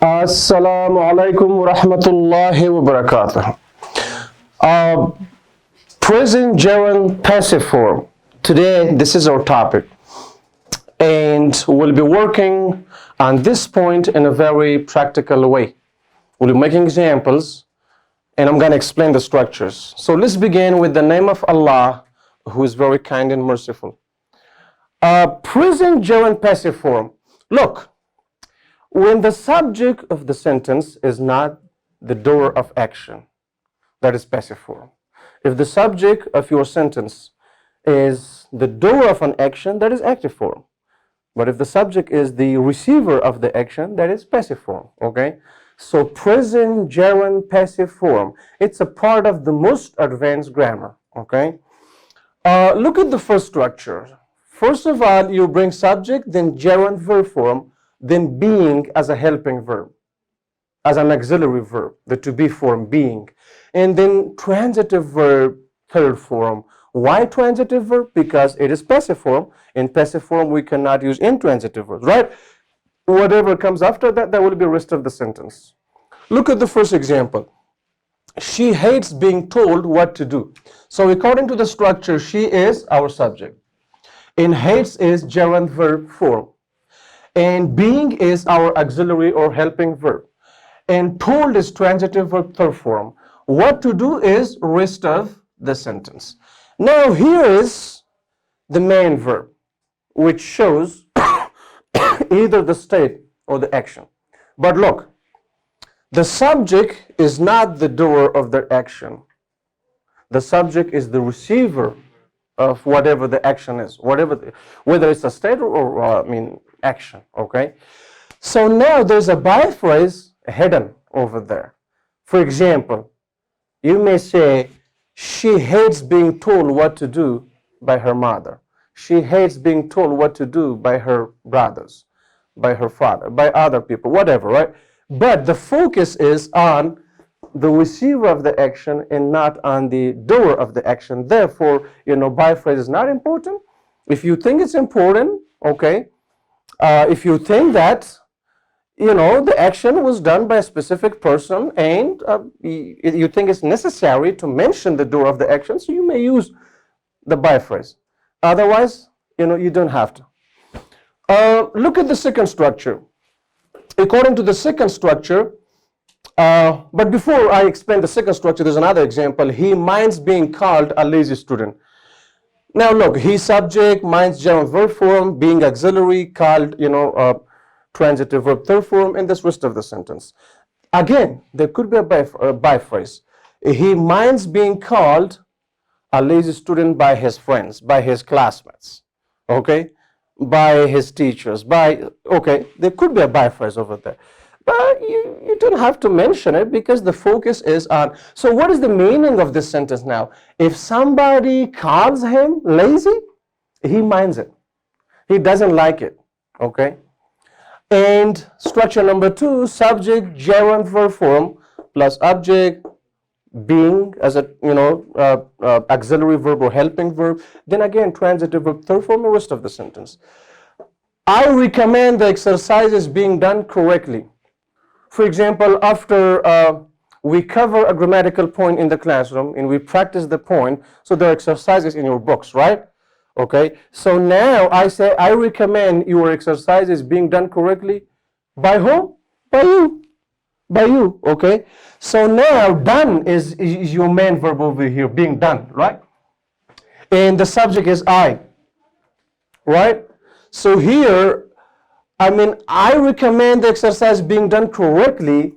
Assalamu alaikum wa rahmatullahi wa barakatuh. Uh, Present gerund passive form. Today, this is our topic. And we'll be working on this point in a very practical way. We'll be making examples and I'm going to explain the structures. So let's begin with the name of Allah, who is very kind and merciful. Present gerund passive form. Look. When the subject of the sentence is not the doer of action, that is passive form. If the subject of your sentence is the doer of an action, that is active form. But if the subject is the receiver of the action, that is passive form, okay? So present gerund passive form, it's a part of the most advanced grammar, okay? Look at the first structure. First of all, you bring subject, then gerund verb form, then being as a helping verb, as an auxiliary verb, the to be form being. And then transitive verb, third form. Why transitive verb? Because it is passive form. In passive form, we cannot use intransitive verbs, right? Whatever comes after that, that will be the rest of the sentence. Look at the first example. She hates being told what to do. So according to the structure, she is our subject. And hates is gerund verb form. And being is our auxiliary or helping verb. And told is transitive verb third form. What to do is rest of the sentence. Now here is the main verb, which shows either the state or the action. But look, the subject is not the doer of the action. The subject is the receiver of whatever the action is, whether it's a state or action, okay? So now there's a by phrase hidden over there. For example, you may say, she hates being told what to do by her mother. She hates being told what to do by her brothers, by her father, by other people, whatever, right? But the focus is on the receiver of the action and not on the doer of the action. Therefore, by phrase is not important. If you think it's important, okay. If you think that, the action was done by a specific person and you think it's necessary to mention the doer of the action, so you may use the by phrase. Otherwise, you don't have to. Look at the second structure. According to the second structure, but before I explain the second structure, there's another example. He minds being called a lazy student. Now look, he subject, minds gerund verb form, being auxiliary, called, transitive verb third form, and this rest of the sentence. Again, there could be a by phrase. He minds being called a lazy student by his friends, by his classmates, okay, by his teachers, there could be a by phrase over there. But you don't have to mention it because the focus is on. So what is the meaning of this sentence now? If somebody calls him lazy, he minds it. He doesn't like it, okay? And structure number 2, subject, gerund verb form, plus object, being as a, auxiliary verb or helping verb. Then again, transitive verb, third form, the rest of the sentence. I recommend the exercises being done correctly. For example, after we cover a grammatical point in the classroom and we practice the point, so there are exercises in your books, right? Okay, so now I say I recommend your exercises being done correctly. By whom? By you. By you, okay? So now done is your main verb over here, being done, right? And the subject is I, right? So here, I recommend the exercise being done correctly.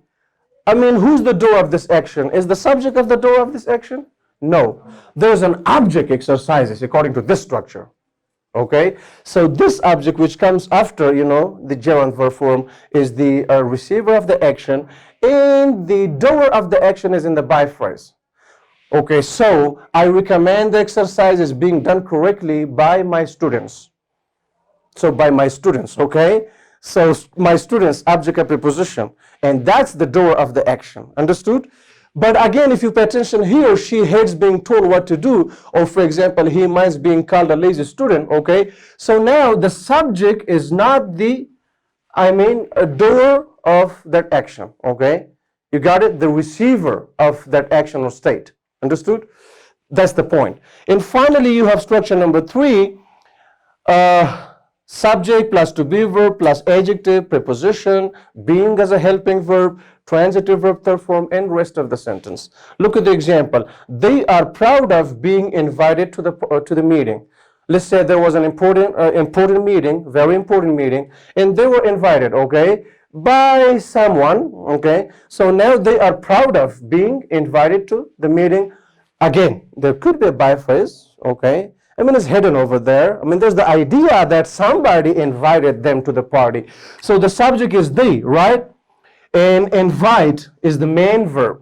Who's the doer of this action? Is the subject of the doer of this action? No. There's an object exercises according to this structure. Okay? So this object which comes after, the gerund verb form is the receiver of the action, and the doer of the action is in the by phrase. Okay, so I recommend the exercises being done correctly by my students. So by my students, okay? So my students, object of preposition, and that's the doer of the action. Understood? But again, if you pay attention, he or she hates being told what to do, or for example, he minds being called a lazy student, okay? So now the subject is not the, a doer of that action, okay? You got it? The receiver of that action or state. Understood? That's the point. And finally, you have structure number 3, subject plus to be verb plus adjective, preposition, being as a helping verb, transitive verb third form, and rest of the sentence. Look at the example. They are proud of being invited to the meeting. Let's say there was an important meeting, very important meeting, and they were invited, okay, by someone, okay. So now they are proud of being invited to the meeting. Again, there could be a by phrase, okay. I mean, it's hidden over there. I mean, there's the idea that somebody invited them to the party. So the subject is they, right? And invite is the main verb.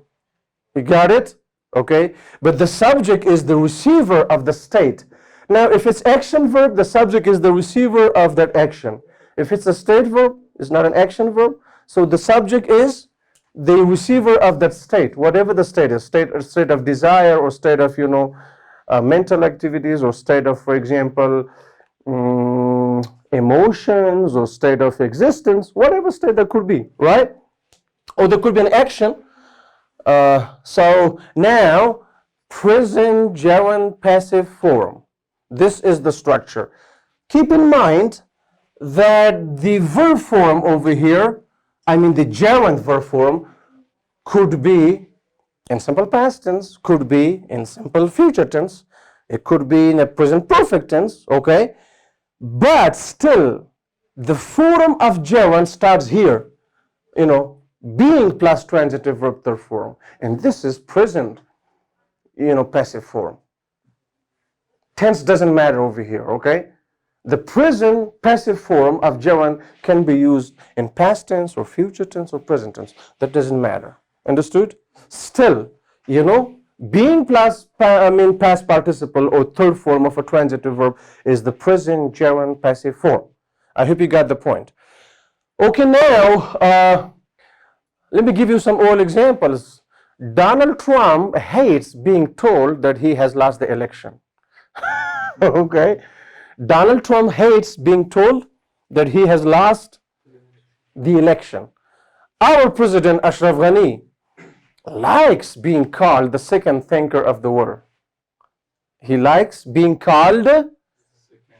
You got it? Okay. But the subject is the receiver of the state. Now, if it's action verb, the subject is the receiver of that action. If it's a state verb, it's not an action verb. So the subject is the receiver of that state, whatever the state is, state of desire or state of, mental activities or state of, for example, emotions or state of existence, whatever state that could be, right? Or there could be an action. So now, present gerund passive form. This is the structure. Keep in mind that the verb form over here, the gerund verb form, could be in simple past tense, could be in simple future tense, it could be in a present perfect tense, okay? But still, the form of gerund starts here, being plus transitive verb third form. And this is present, passive form. Tense doesn't matter over here, okay? The present passive form of gerund can be used in past tense or future tense or present tense. That doesn't matter. Understood? Still, being plus past participle or third form of a transitive verb is the present gerund passive form. I hope you got the point. Okay, now let me give you some old examples. Donald Trump hates being told that he has lost the election. Okay. Donald Trump hates being told that he has lost the election. Our President Ashraf Ghani likes being called the second thinker of the world. He likes being called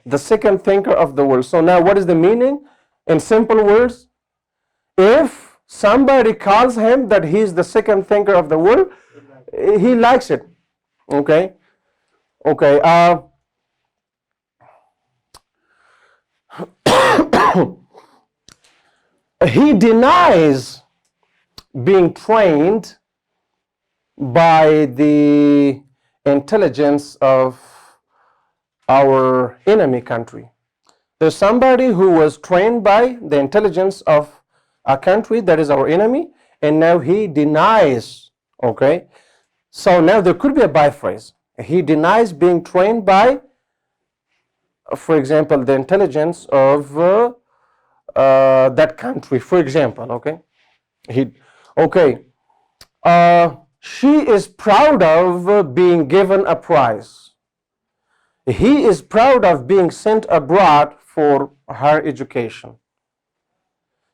the second thinker of the world. So now what is the meaning? In simple words, if somebody calls him that he's the second thinker of the world, he likes it. Okay? Okay. He denies being trained by the intelligence of our enemy country. There's somebody who was trained by the intelligence of a country that is our enemy, and now he denies, okay? So now there could be a by phrase. He denies being trained by, for example, the intelligence of that country, for example, okay? She is proud of being given a prize. He is proud of being sent abroad for higher education.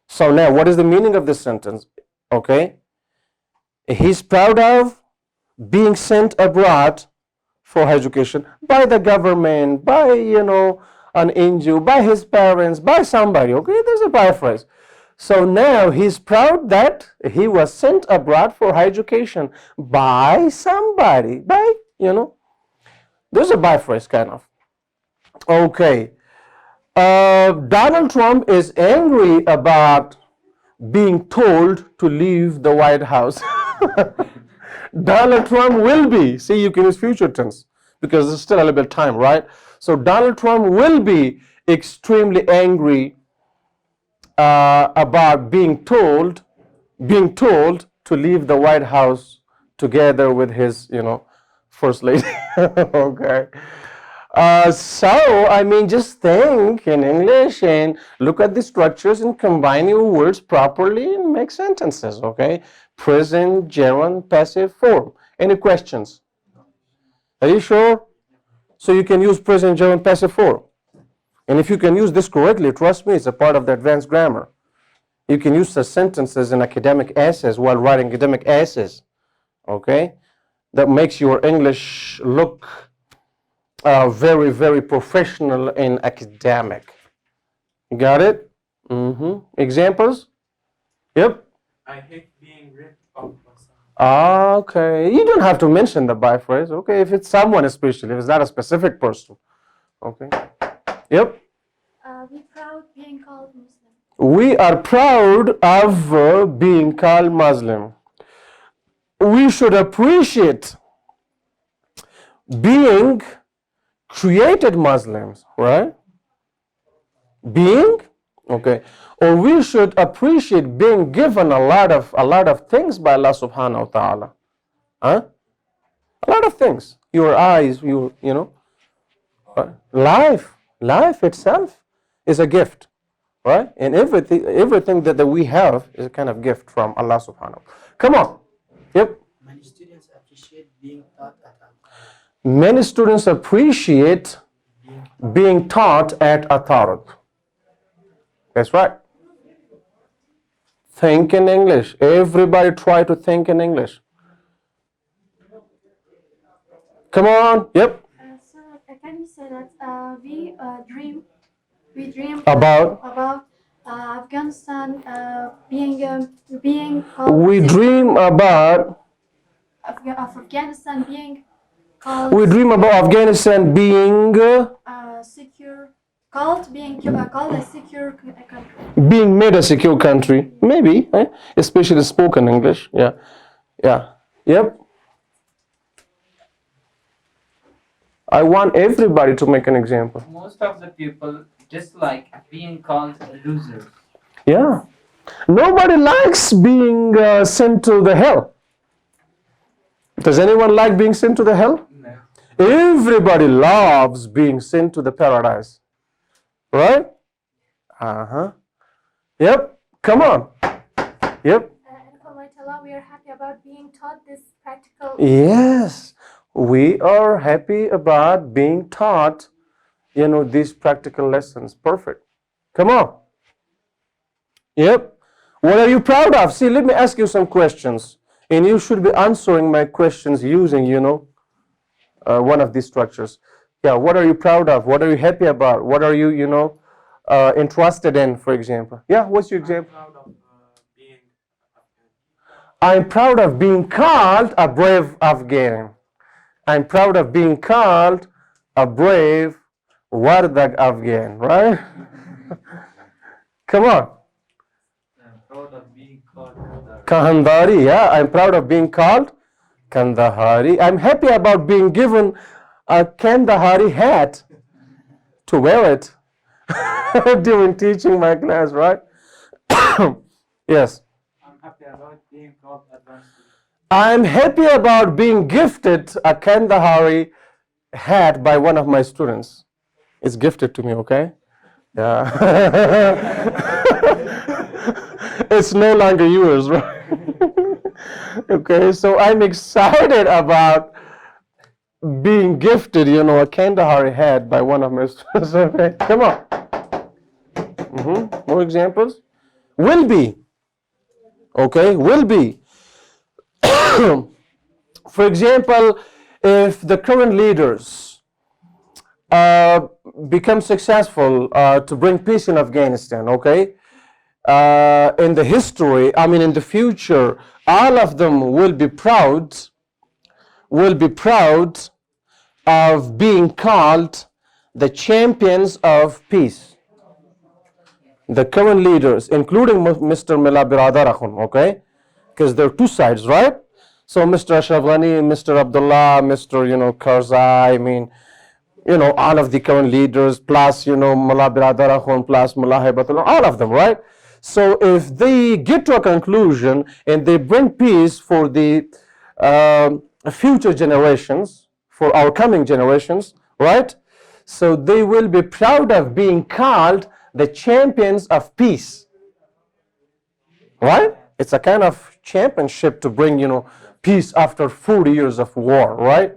So now, what is the meaning of this sentence? Okay? He's proud of being sent abroad for higher education by the government, by, an NGO, by his parents, by somebody. Okay? There's a by phrase. So now he's proud that he was sent abroad for higher education by somebody, by, there's a by phrase kind of. Okay. Donald Trump is angry about being told to leave the White House. Donald Trump will be, see, you can use future tense because there's still a little bit of time, right? So Donald Trump will be extremely angry about being told to leave the White House together with his, first lady. Okay. Just think in English and look at the structures and combine your words properly and make sentences, okay? Present, gerund, passive form. Any questions? Are you sure? So you can use present, gerund, passive form. And if you can use this correctly, trust me, it's a part of the advanced grammar. You can use the sentences in academic essays while writing academic essays. Okay? That makes your English look very, very professional and academic. Got it? Examples? Yep. I hate being ripped off by someone. Okay. You don't have to mention the by phrase. Okay. If it's someone especially, if it's not a specific person. Okay. Yep. We proud being called Muslim. We are proud of being called Muslim. We should appreciate being created Muslims, right? Being, okay. Or we should appreciate being given a lot of things by Allah subhanahu wa ta'ala. Huh? A lot of things. Your eyes, you know. Life itself is a gift, right? And everything that we have is a kind of gift from Allah subhanahu wa ta'ala. Come on. Yep. Many students appreciate being taught at Many students appreciate being taught at Atharut. That's right. Think in English. Everybody try to think in English. Come on. Yep. So can we say that we dream About Afghanistan being called we dream about Afghanistan being called we dream about Afghanistan being secure, called a secure country. being made a secure country. Maybe, especially spoken English. Yeah. Yep. I want everybody to make an example. Most of the people dislike being called losers. Yeah. Nobody likes being sent to the hell. Does anyone like being sent to the hell? No. Everybody loves being sent to the paradise. Right? Yep. Come on. Yep. And Almighty Allah, we are happy about being taught this practical. Yes. We are happy about being taught, these practical lessons. Perfect. Come on. Yep. What are you proud of? See, let me ask you some questions. And you should be answering my questions using, one of these structures. Yeah, what are you proud of? What are you happy about? What are you, interested in, for example? Yeah, what's your example? I'm proud of being called a brave Afghan. I'm proud of being called a brave Wardak Afghan, right? Come on. I'm proud of being called Kandahari, yeah, I'm proud of being called Kandahari. I'm happy about being given a Kandahari hat to wear it during teaching my class, right? Yes. I'm happy about being called advanced. I'm happy about being gifted a Kandahari hat by one of my students. It's gifted to me, okay? Yeah. It's no longer yours, right? Okay, so I'm excited about being gifted, a Kandahari hat by one of my students. Okay, come on. More examples? Will be. Okay, will be. For example, if the current leaders become successful to bring peace in Afghanistan, okay, in the history, in the future, all of them will be proud of being called the champions of peace. The current leaders, including Mr. Mila Biradar Akhun, okay, because there are two sides, right? So Mr. Ashraf Ghani, Mr. Abdullah, Mr. Karzai, all of the current leaders, plus, Mullah Biradar Akhun, plus Mullah Haibatullah, all of them, right? So if they get to a conclusion and they bring peace for the future generations, for our coming generations, right? So they will be proud of being called the champions of peace, right? It's a kind of championship to bring, peace after 40 years of war, right?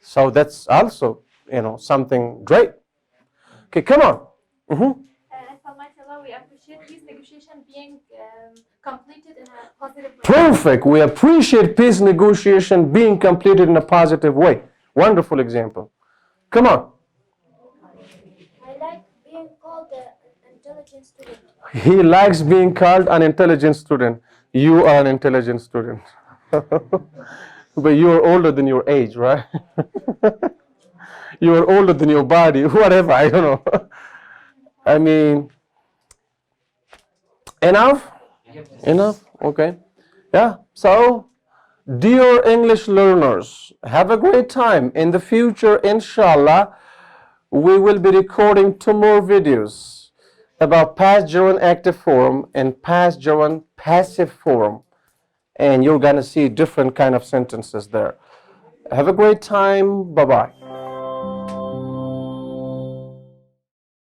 So that's also, something great. Okay, come on. And Almighty Allah, we appreciate peace negotiation being completed in a positive way. Perfect. We appreciate peace negotiation being completed in a positive way. Wonderful example. Come on. I like being called an intelligent student. He likes being called an intelligent student. You are an intelligent student. But you are older than your age, right? You are older than your body, whatever, I don't know. I mean, enough? Enough? Okay. Yeah. So, dear English learners, have a great time. In the future, inshallah, we will be recording 2 more videos about past gerund active form and past gerund passive form. And you're going to see different kind of sentences there. Have a great time. Bye-bye.